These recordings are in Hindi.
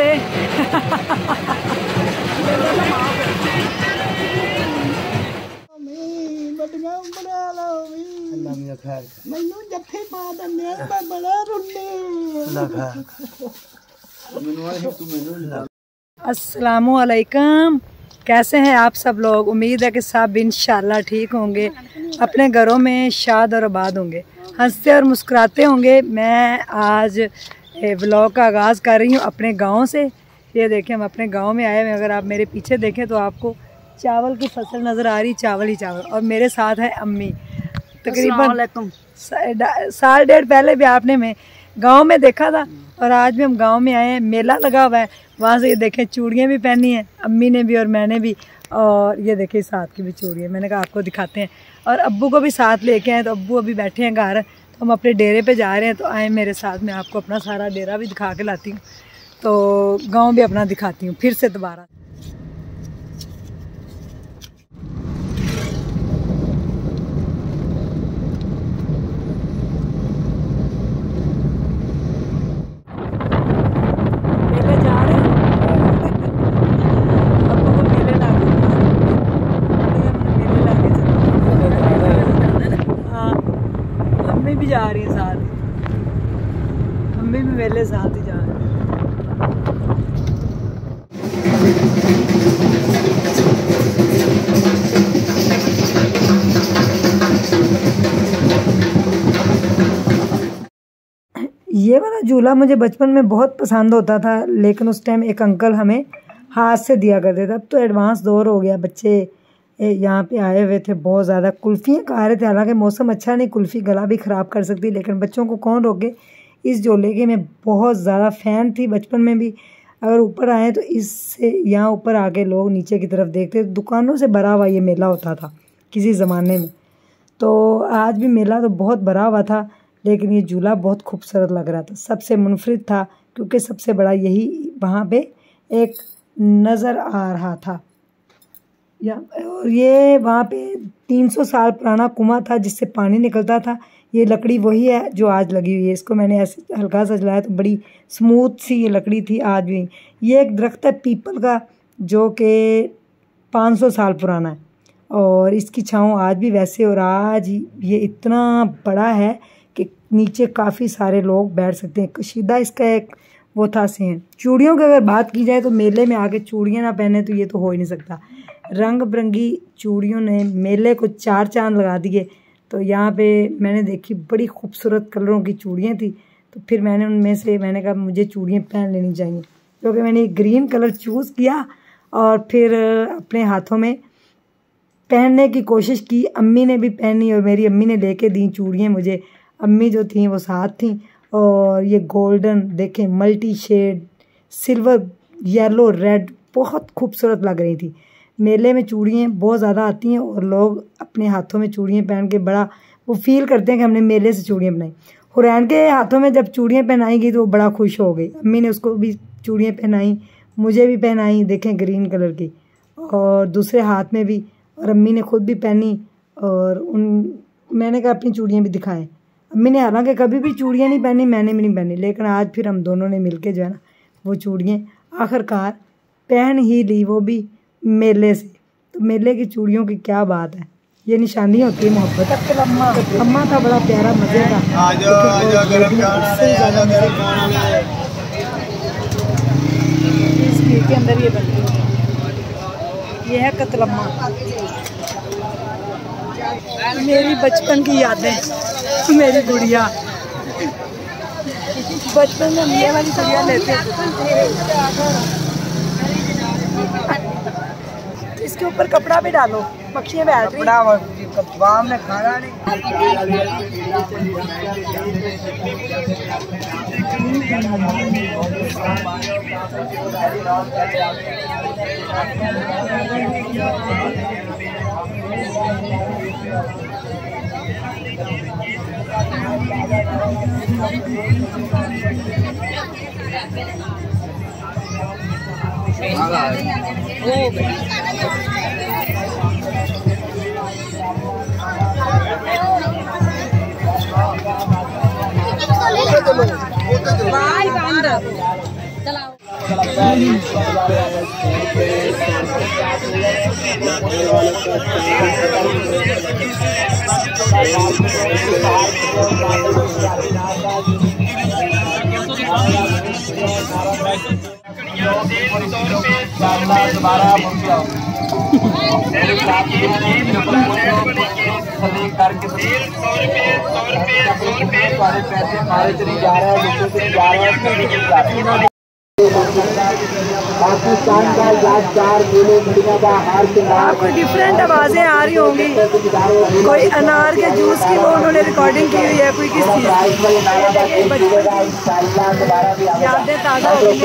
रहे। अस्सलामुअलैकुम, कैसे हैं आप सब लोग? उम्मीद है कि सब इंशाल्लाह ठीक होंगे, अपने घरों में शाद और आबाद होंगे, हंसते और मुस्कुराते होंगे। मैं आज व्लॉग का आगाज़ कर रही हूँ अपने गांव से। ये देखें, हम अपने गांव में आए हैं। अगर आप मेरे पीछे देखें तो आपको चावल की फसल नज़र आ रही, चावल ही चावल। और मेरे साथ है अम्मी। तकरीबन साल डेढ़ पहले भी आपने मैं गांव में देखा था और आज भी हम गांव में आए हैं। मेला लगा हुआ है, वहाँ से ये देखें चूड़ियाँ भी पहनी हैं अम्मी ने भी और मैंने भी। और ये देखें साथ की भी चूड़ियाँ, मैंने कहा आपको दिखाते हैं। और अब्बू को भी साथ लेके आए, तो अब्बू अभी बैठे हैं घर, तो हम अपने डेरे पे जा रहे हैं। तो आए मेरे साथ, मैं आपको अपना सारा डेरा भी दिखा के लाती हूँ, तो गाँव भी अपना दिखाती हूँ फिर से दोबारा। भी जा रही है साथ, अम्मी भी मेले साथ ही जा रही है। ये वाला झूला मुझे बचपन में बहुत पसंद होता था, लेकिन उस टाइम एक अंकल हमें हाथ से दिया करते थे। अब तो एडवांस दौर हो गया, बच्चे यहाँ पे आए हुए थे, बहुत ज़्यादा कुल्फ़ियाँ खा रहे थे। हालांकि मौसम अच्छा नहीं, कुल्फ़ी गला भी ख़राब कर सकती, लेकिन बच्चों को कौन रोके। इस झोले के मैं बहुत ज़्यादा फ़ैन थी बचपन में भी। अगर ऊपर आए तो इससे यहाँ ऊपर आके लोग नीचे की तरफ देखते, दुकानों से भरा हुआ ये मेला होता था किसी ज़माने में। तो आज भी मेला तो बहुत भरा हुआ था, लेकिन ये झूला बहुत खूबसूरत लग रहा था, सबसे मुनफरिद था, क्योंकि सबसे बड़ा यही वहाँ पे एक नज़र आ रहा था। और ये वहाँ पे 300 साल पुराना कुआं था जिससे पानी निकलता था। ये लकड़ी वही है जो आज लगी हुई है। इसको मैंने ऐसे हल्का सा जलाया तो बड़ी स्मूथ सी ये लकड़ी थी आज भी। ये एक दरख्त है पीपल का, जो कि 500 साल पुराना है और इसकी छाँव आज भी वैसे। और आज ये इतना बड़ा है कि नीचे काफ़ी सारे लोग बैठ सकते हैं। कशीदा इसका एक वो था सीन। चूड़ियों की अगर बात की जाए तो मेले में आके चूड़ियाँ ना पहने तो ये तो हो ही नहीं सकता। रंग बिरंगी चूड़ियों ने मेले को चार चांद लगा दिए। तो यहाँ पे मैंने देखी बड़ी खूबसूरत कलरों की चूड़ियाँ थी, तो फिर मैंने उनमें से मैंने कहा मुझे चूड़ियाँ पहन लेनी चाहिए, क्योंकि मैंने ग्रीन कलर चूज़ किया और फिर अपने हाथों में पहनने की कोशिश की। अम्मी ने भी पहनी और मेरी अम्मी ने लेके दी चूड़ियाँ मुझे। अम्मी जो थी वो साथ थी। और ये गोल्डन देखें, multi shade, silver, yellow, red, बहुत खूबसूरत लग रही थी। मेले में चूड़ियाँ बहुत ज़्यादा आती हैं और लोग अपने हाथों में चूड़ियाँ पहन के बड़ा वो फील करते हैं कि हमने मेले से चूड़ियाँ बनाई। हुरैन के हाथों में जब चूड़ियाँ पहनाई गई तो वो बड़ा खुश हो गई। अम्मी ने उसको भी चूड़ियाँ पहनाई, मुझे भी पहनाई, देखें ग्रीन कलर की, और दूसरे हाथ में भी, और अम्मी ने खुद भी पहनी। और मैंने कहा अपनी चूड़ियाँ भी दिखाएं। अम्मी ने हालांकि कभी भी चूड़ियाँ नहीं पहनी, मैंने भी नहीं पहनी, लेकिन आज फिर हम दोनों ने मिलके जो है ना वो चूड़ियाँ आखिरकार पहन ही ली, वो भी मेले से। तो मेले की चूड़ियों की क्या बात है, ये निशानी होती है मोहब्बत। अम्मा था बड़ा प्यारा, मज़े का। इस के अंदर ये बनती है, ये है कतलम्मा। मेरी बचपन की यादें, मेरी गुड़िया बचपन में ये वाली गुड़िया लेते थे। इसके ऊपर कपड़ा भी डालो, मक्खियाँ बैठ रही में खाना नहीं। पाकिस्तान का यादगार मेले मीडिया का हार के कोई डिफरेंट आवाज़ें आ रही होंगी, कोई अनार के जूस की वो उन्होंने रिकॉर्डिंग की हुई है, कोई किस चीज़ यादें ताज़ा हो गई।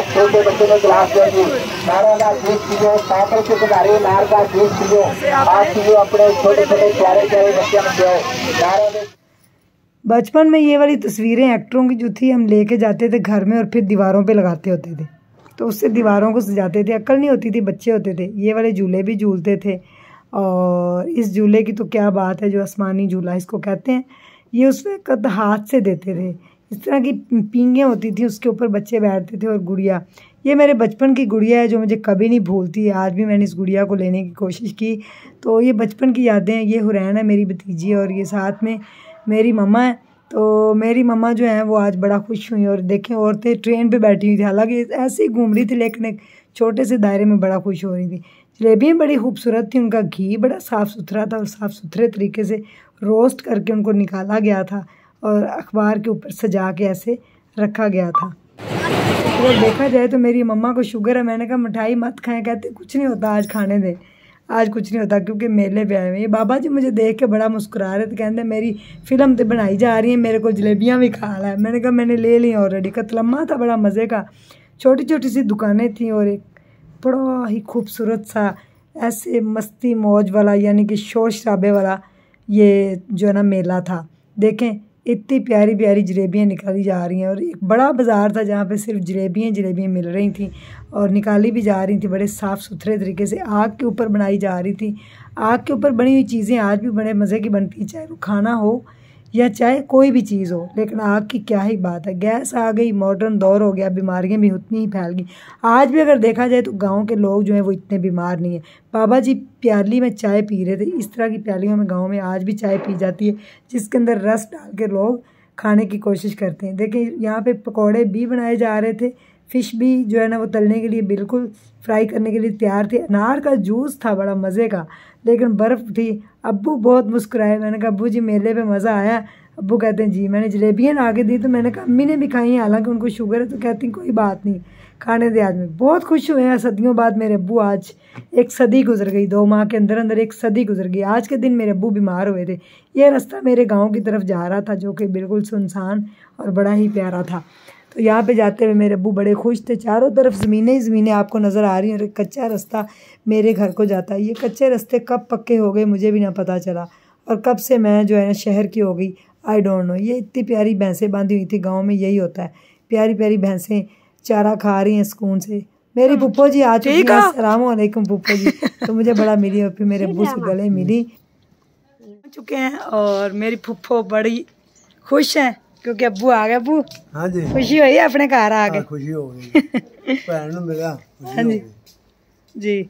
छोटे बच्चों में गिलास देगी, नारा का जूस पियो, साइकिल के किनारे नार का जूस पियो, आप पियो, अपने छोटे छोटे प्यारे प्यारे बच्चे में पियो। बचपन में ये वाली तस्वीरें एक्टरों की जो थी हम लेके जाते थे घर में और फिर दीवारों पे लगाते होते थे, तो उससे दीवारों को सजाते थे। अक्ल नहीं होती थी, बच्चे होते थे। ये वाले झूले भी झूलते थे, और इस झूले की तो क्या बात है, जो आसमानी झूला इसको कहते हैं, ये उस वक्त हाथ से देते थे। इस तरह की पींगें होती थी, उसके ऊपर बच्चे बैठते थे। और गुड़िया, ये मेरे बचपन की गुड़िया है जो मुझे कभी नहीं भूलती। आज भी मैंने इस गुड़िया को लेने की कोशिश की, तो ये बचपन की यादें हैं। ये हुरैन है मेरी भतीजी, और ये साथ में मेरी मम्मा है। तो मेरी मम्मा जो है वो आज बड़ा खुश हुई, और देखें औरतें ट्रेन पे बैठी हुई थी, हालांकि ऐसे ही घूम रही थी लेकिन एक छोटे से दायरे में बड़ा खुश हो रही थी। जलेबियाँ बड़ी खूबसूरत थी, उनका घी बड़ा साफ़ सुथरा था और साफ़ सुथरे तरीके से रोस्ट करके उनको निकाला गया था और अखबार के ऊपर सजा के ऐसे रखा गया था। तो देखा जाए तो मेरी मम्मा को शुगर है। मैंने कहा मिठाई मत खाएं, कहते कुछ नहीं होता, आज खाने दे, आज कुछ नहीं होता, क्योंकि मेले पे आए हुए। ये बाबा जी मुझे देख के बड़ा मुस्कुरा रहे थे, कहते मेरी फिल्म तो बनाई जा रही है, मेरे को जलेबियाँ भी खा रहा है। मैंने कहा मैंने ले ली ऑलरेडी। कतलम्मा था बड़ा मज़े का, छोटी छोटी सी दुकानें थी और एक बड़ा ही खूबसूरत सा ऐसे मस्ती मौज वाला, यानी कि शोर शराबे वाला ये जो है ना मेला था। देखें इतनी प्यारी प्यारी जलेबियाँ निकाली जा रही हैं, और एक बड़ा बाज़ार था जहाँ पे सिर्फ जलेबियाँ मिल रही थी और निकाली भी जा रही थी बड़े साफ़ सुथरे तरीके से। आग के ऊपर बनाई जा रही थी। आग के ऊपर बनी हुई चीज़ें आज भी बड़े मज़े की बनती, चाहे वो खाना हो या चाहे कोई भी चीज़ हो, लेकिन आग की क्या ही बात है। गैस आ गई, मॉडर्न दौर हो गया, बीमारियां भी उतनी ही फैल गई। आज भी अगर देखा जाए तो गांव के लोग जो हैं वो इतने बीमार नहीं हैं। बाबा जी प्याली में चाय पी रहे थे, इस तरह की प्यालियों में गांव में आज भी चाय पी जाती है, जिसके अंदर रस डाल के लोग खाने की कोशिश करते हैं। देखिए यहाँ पे पकौड़े भी बनाए जा रहे थे, फ़िश भी जो है ना वो तलने के लिए बिल्कुल फ्राई करने के लिए तैयार थे। अनार का जूस था बड़ा मज़े का, लेकिन बर्फ़ थी। अब्बू बहुत मुस्कुराए। मैंने कहा अब्बू जी मेले पे मज़ा आया? अब्बू कहते हैं जी। मैंने जलेबियाँ ला के दी तो मैंने कहा अम्मी ने भी खाई हैं, हालांकि उनको शुगर है, तो कहती कोई बात नहीं खाने दे। आज में बहुत खुश हुए हैं। सदियों बाद मेरे अब्बू, आज एक सदी गुजर गई, 2 माह के अंदर अंदर एक सदी गुजर गई। आज के दिन मेरे अब्बू बीमार हुए थे। ये रास्ता मेरे गाँव की तरफ जा रहा था, जो कि बिल्कुल सुनसान और बड़ा ही प्यारा था। तो यहाँ पे जाते हुए मेरे अब्बू बड़े खुश थे। चारों तरफ ज़मीनें ही ज़मीनें आपको नज़र आ रही हैं और एक कच्चा रास्ता मेरे घर को जाता है। ये कच्चे रास्ते कब पक्के हो गए मुझे भी ना पता चला, और कब से मैं जो है ना शहर की हो गई, आई डोंट नो। ये इतनी प्यारी भैंसें बांधी हुई थी, गांव में यही होता है, प्यारी प्यारी भैंसें चारा खा रही हैं सुकून से। मेरी पुप्पो जी आ चुकी हैं। अस्सलाम वालेकुम पुप्पो जी। तो मुझे बड़ा मिली, और फिर मेरे अब्बू से गले मिली चुके हैं, और मेरी पुप्पो बड़ी खुश हैं क्योंकि अब्बू आ गए। अब्बू हाँ जी, खुशी हुई है अपने घर आ गए? खुशी हो गई, भैन नूं मिला। हाँ जी जी।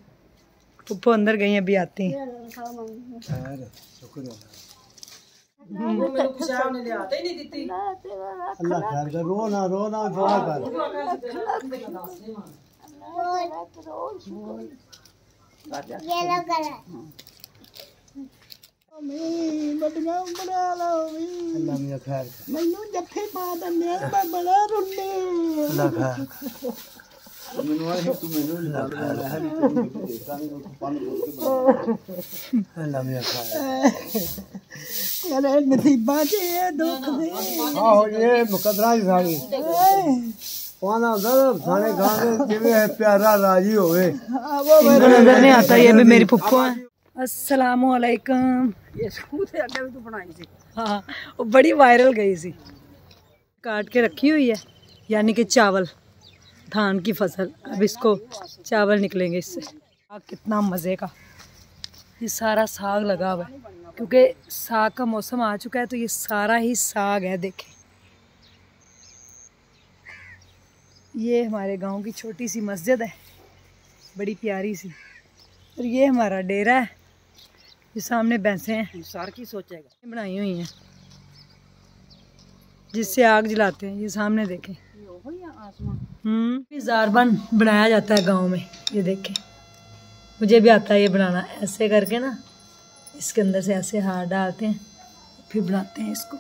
पुप्पो अंदर गई, अभी आती हैं। अल्लाह खैर कर, रो ना दुआ कर। अल्लाह मियां खैर कर। मैनू जत्थे पा दंदे मैं बड़ा रुंडे। अल्लाह खैर कर। अल्लाह मियां खैर करे नसीबा च दुख दे। आहो ये मुकद्दरा ही सारी पाना दर खाने खाने जिवे है प्यारा राजी होवे। नजर नहीं आता। ये भी मेरी पुप्पो है। अस्सलाम वालेकुम। ये स्कूल से अड्डे में तो बनाई थी, हाँ वो बड़ी वायरल गई सी। काट के रखी हुई है, यानी कि चावल, धान की फसल। अब इसको चावल निकलेंगे इससे। कितना मज़े का ये सारा साग लगा हुआ है, क्योंकि साग का मौसम आ चुका है, तो ये सारा ही साग है। देखें ये हमारे गांव की छोटी सी मस्जिद है, बड़ी प्यारी सी। और ये हमारा डेरा है, ये सामने भैंसे हैं, सार की सोचेगा बनाई हुई हैं जिससे आग जलाते हैं। ये सामने देखें, ज़ारबन बनाया जाता है गांव में। ये देखें, मुझे भी आता है ये बनाना। ऐसे करके ना इसके अंदर से ऐसे हाथ डालते हैं, फिर बनाते हैं इसको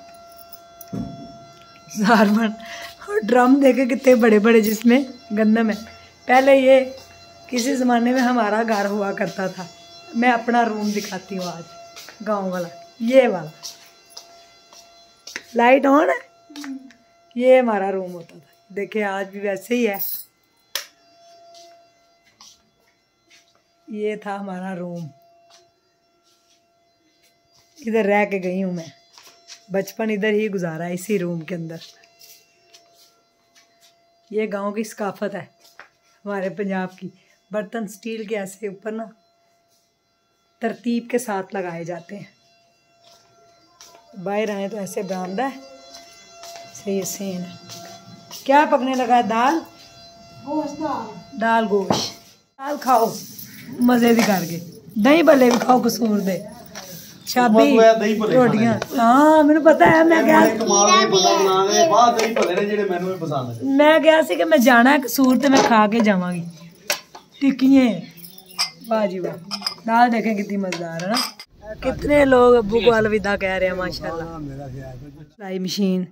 ज़ारबन। और ड्रम देखे कितने बड़े बड़े जिसमें गंदम है। पहले ये किसी ज़माने में हमारा घर हुआ करता था। मैं अपना रूम दिखाती हूँ आज, गांव वाला। ये वाला लाइट ऑन है, ये हमारा रूम होता था। देखिए आज भी वैसे ही है। ये था हमारा रूम, इधर रह के गई हूँ मैं। बचपन इधर ही गुजारा है, इसी रूम के अंदर। ये गांव की सकाफत है हमारे पंजाब की। बर्तन स्टील के ऐसे ऊपर ना तरतीब के साथ लगाए जाते हैं। बाहर आए तो ऐसे बरामदा है, सही सेन है। क्या पकने लगा है? दाल गोश्त। दाल गोश्त। दाल खाओ मज़े भी करके, दही भल्ले भी खाओ, कसूर दे शाबी रोटियां। हाँ मैंने पता है। मैं गया सी कि मैं जाना है कसूर, तो मैं खा के जावांगी। टिक्कियाँ वाह जी वाह। दाल देखें कितनी मजेदार है ना। कितने लोग अब्बू को अलविदा कह रहे हैं माशाल्लाह। सिलाई मशीन,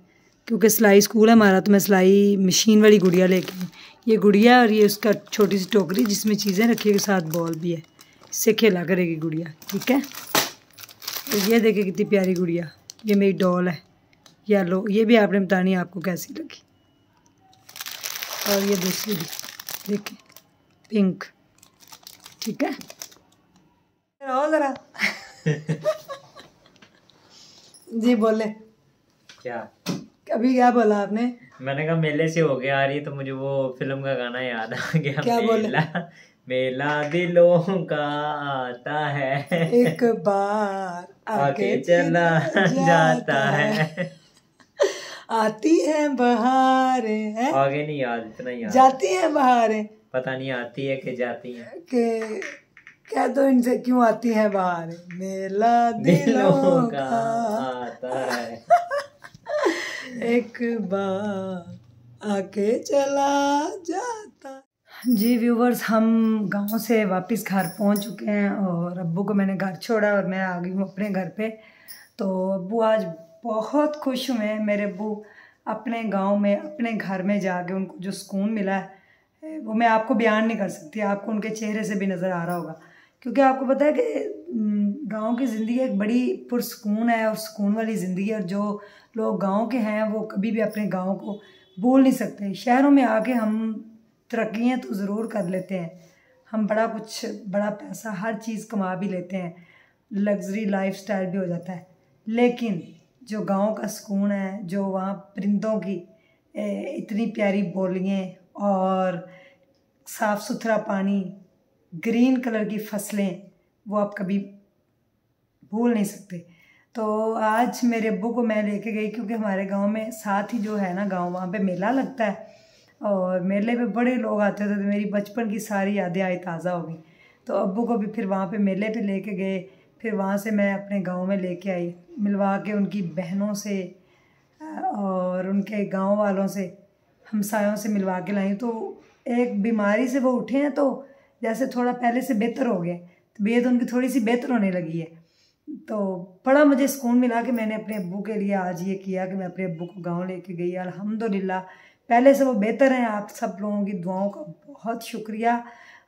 क्योंकि सिलाई स्कूल है हमारा, तो मैं सिलाई मशीन वाली गुड़िया लेके आई। ये गुड़िया और ये उसका छोटी सी टोकरी जिसमें चीज़ें रखी के साथ बॉल भी है, इससे खेला करेगी गुड़िया। ठीक है, तो ये देखिए कितनी प्यारी गुड़िया। ये मेरी डॉल है येलो। ये भी आपने बतानी है आपको कैसी लगी। और ये दूसरी भी देखिए पिंक। ठीक है, ज़रा जी बोले क्या? अभी क्या बोला आपने? मैंने कहा मेले से हो गया आ रही, तो मुझे वो फिल्म का गाना याद आ गया। क्या बोले? मेला दिलों का आता है, एक बार आके चला जाता है। आती है बहारें हैं, आगे नहीं याद, इतना याद। जाती है बहारें, पता नहीं आती है कि जाती है। के क्या तो इनसे क्यों आती है बहारें। मेला दिलों का आता है, एक बार आके चला जाता। जी व्यूवर्स, हम गांव से वापस घर पहुंच चुके हैं और अब्बू को मैंने घर छोड़ा और मैं आ गई हूँ अपने घर पे। तो अब्बू आज बहुत खुश हुए। मेरे अब्बू अपने गांव में, अपने घर में जाके उनको जो सुकून मिला है वो मैं आपको बयान नहीं कर सकती। आपको उनके चेहरे से भी नज़र आ रहा होगा, क्योंकि आपको पता है कि गांव की ज़िंदगी एक बड़ी पुरसकून है और सुकून वाली ज़िंदगी है। और जो लोग गांव के हैं वो कभी भी अपने गांव को भूल नहीं सकते। शहरों में आके हम तरक्कियाँ तो ज़रूर कर लेते हैं, हम बड़ा कुछ, बड़ा पैसा, हर चीज़ कमा भी लेते हैं, लग्जरी लाइफस्टाइल भी हो जाता है, लेकिन जो गांव का सुकून है, जो वहाँ परिंदों की इतनी प्यारी बोलियाँ और साफ़ सुथरा पानी, ग्रीन कलर की फसलें, वो आप कभी भूल नहीं सकते। तो आज मेरे अब्बू को मैं लेके गई, क्योंकि हमारे गांव में साथ ही जो है ना गांव, वहाँ पे मेला लगता है और मेले पे बड़े लोग आते थे। तो मेरी बचपन की सारी यादें आई ताज़ा हो गई। तो अब्बू को भी फिर वहाँ पे मेले पे लेके गए। फिर वहाँ से मैं अपने गांव में लेके आई, मिलवा के उनकी बहनों से और उनके गांव वालों से, हमसायों से मिलवा के लाई। तो एक बीमारी से वो उठे हैं, तो जैसे थोड़ा पहले से बेहतर हो गए, तबीयत उनकी थोड़ी सी बेहतर होने लगी है। तो बड़ा मुझे सुकून मिला कि मैंने अपने अब्बू के लिए आज ये किया कि मैं अपने अब्बू को गांव लेके गई। अल्हम्दुलिल्लाह पहले से वो बेहतर हैं। आप सब लोगों की दुआओं का बहुत शुक्रिया,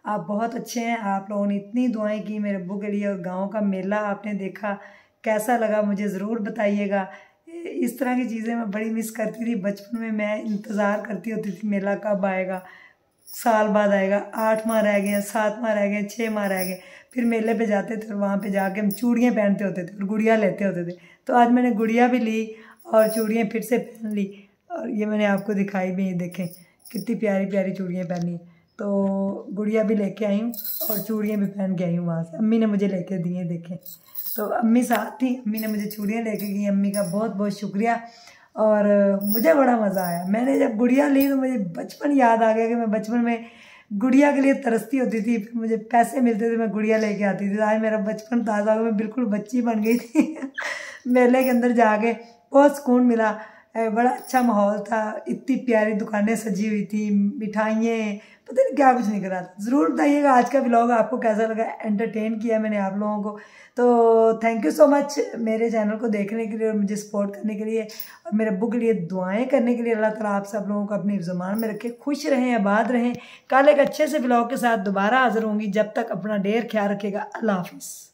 आप बहुत अच्छे हैं। आप लोगों ने इतनी दुआएं की मेरे अब्बू के लिए। और गांव का मेला आपने देखा, कैसा लगा मुझे ज़रूर बताइएगा। इस तरह की चीज़ें मैं बड़ी मिस करती थी बचपन में। मैं इंतज़ार करती होती थी मेला कब आएगा, साल बाद आएगा। 8 माह रह गए, 7 माह रह गए, 6 माह रह गए। फिर मेले पे जाते थे और वहाँ पे जाके हम चूड़ियाँ पहनते होते थे और गुड़िया लेते होते थे। तो आज मैंने गुड़िया भी ली और चूड़ियाँ फिर से पहन ली। और ये मैंने आपको दिखाई भी, ये देखें कितनी प्यारी प्यारी चूड़ियाँ पहनी। तो गुड़िया भी लेके आई हूँ और चूड़ियाँ भी पहन के आई हूँ वहाँ से। अम्मी ने मुझे लेके दी हैं, देखें। तो अम्मी साथ थी, अम्मी ने मुझे चूड़ियाँ लेके गई। अम्मी का बहुत बहुत शुक्रिया। और मुझे बड़ा मज़ा आया। मैंने जब गुड़िया ली तो मुझे बचपन याद आ गया कि मैं बचपन में गुड़िया के लिए तरसती होती थी, फिर मुझे पैसे मिलते थे, मैं गुड़िया लेके आती थी। आज मेरा बचपन ताज़ा हो गया, मैं बिल्कुल बच्ची बन गई थी। मेले के अंदर जाके बहुत सुकून मिला, बड़ा अच्छा माहौल था, इतनी प्यारी दुकानें सजी हुई थी, मिठाइयाँ, पता नहीं क्या कुछ निकल रहा था। ज़रूर बताइएगा आज का व्लॉग आपको कैसा लगा, एंटरटेन किया मैंने आप लोगों को। तो थैंक यू सो मच मेरे चैनल को देखने के लिए और मुझे सपोर्ट करने के लिए और मेरे अब्बू के लिए दुआएं करने के लिए। अल्लाह ताला आप सब लोगों को अपनी ज़ुबान में रखे, खुश रहें, आबाद रहें। कल एक अच्छे से व्लॉग के साथ दोबारा हाजिर होंगी। जब तक अपना ढेर ख्याल रखिएगा। अल्लाह हाफिज़।